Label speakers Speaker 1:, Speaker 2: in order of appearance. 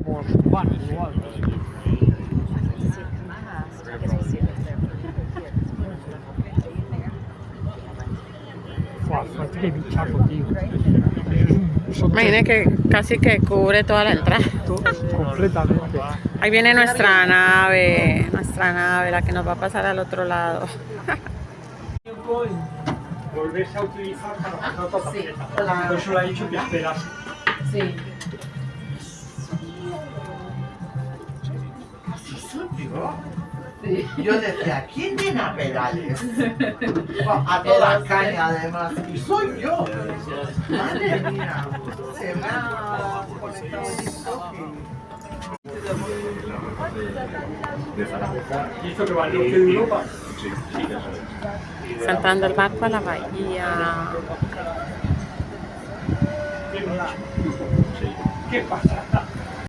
Speaker 1: como los cubanos igual. Guau, fíjate qué bichaco, tío.
Speaker 2: Imagínate que casi que cubre toda la entrada.
Speaker 1: Completamente.
Speaker 2: Ahí viene nuestra nave, la que nos va a pasar al otro lado.
Speaker 1: Volverse a utilizar para pasar otra tarjeta.
Speaker 3: claro.
Speaker 1: Por eso le ha dicho que esperase.
Speaker 3: Sí.
Speaker 4: Así soy yo.
Speaker 3: Sí.
Speaker 4: Yo decía, ¿quién viene a pedales? A toda caña además. Y soy yo. Madre mía. Se me ha conectado el TikTok
Speaker 1: Y hizo que va al norte de Europa.
Speaker 2: Saltando el barco a la bahía.
Speaker 1: ¿Qué pasa?